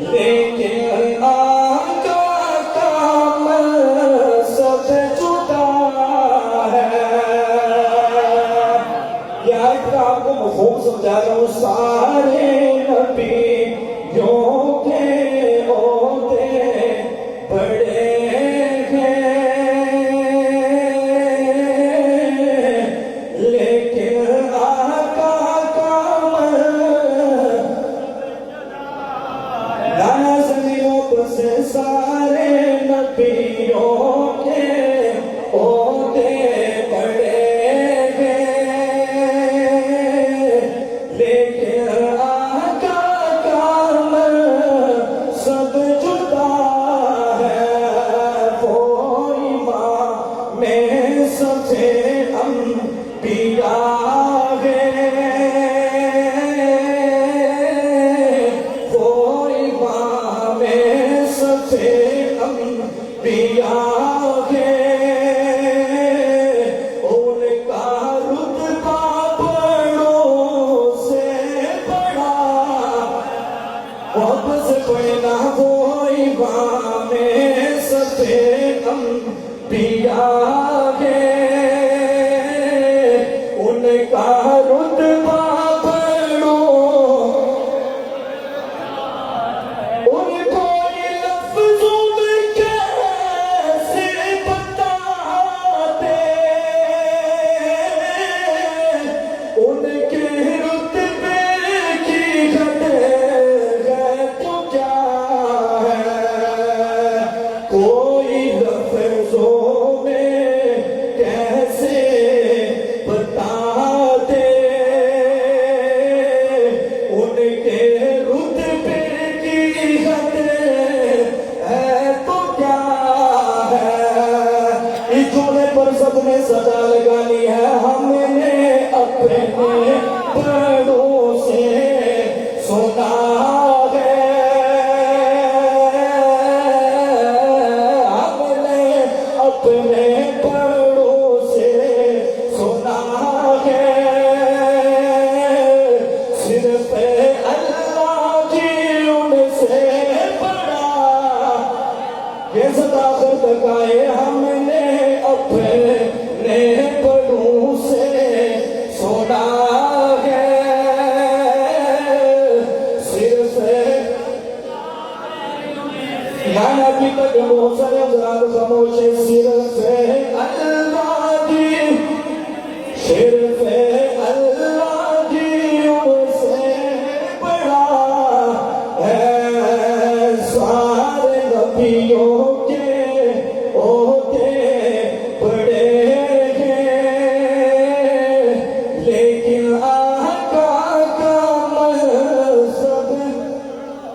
لیکن آقا کا مقصد جدا ہے۔ یہ آیت کا آپ کو مفہوم سمجھا رہا ہوں، سارے نبیوں کے عہدے بڑے ہیں، لیکن آقا کا لانا زمینوں پر سے سارے نبیوں کے عہدے بڑے ہیں، لیکن آقا کا مقصد جدا ہے۔ وہ امام میں سب سے انبیاء ہے، وہ امام میں سب سے انبیاء ہے۔ ان کا رتبہ بڑوں سے بڑا، محبت سے پڑھنا، وہ امام میں سب سے انبیاء ہے۔ ان کا رتبہ بڑوں، ان کو یہ لفظوں میں کیسے بتاتے، ان کے رتبے کی حد ہے تو کیا ہے، کوئی لفظوں میں کیسے بتاتے، ان کے رتبے کی حد ہے تو کیا ہے۔ اس جملے پر سب نے صدا لگانی ہے، ہم نے اپنے بڑوں سے سنا ہے، ہم نے اپنے بڑوں سے سنا ہے، صرف اللہ کی ان سے بڑا، یہ صداقت تکائے ہم نے اپنے بڑوں سے سنا ہے، صرف یہاں ابھی تک بہت سارے حضرات خاموش ہیں، صرف اللہ کی، صرف اللہ کی ان سے بڑا ہے، سارے نبیوں کے